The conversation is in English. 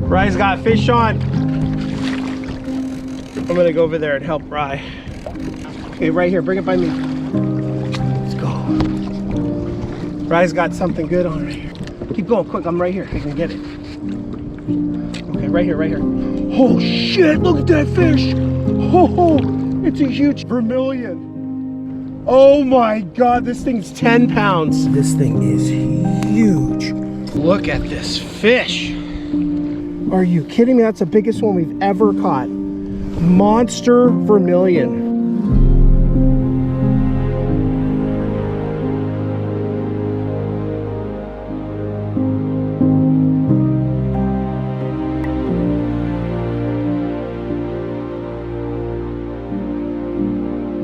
Rye's got fish on. I'm gonna go over there and help Rye. Okay, right here, bring it by me. Let's go. Rye's got something good on right here. Keep going, quick, I'm right here, I can get it. Okay, right here, right here. Oh shit, look at that fish. Oh, it's a huge vermilion. Oh my God, this thing's 10 pounds. This thing is huge. Look at this fish. Are you kidding me? That's the biggest one we've ever caught. Monster vermilion.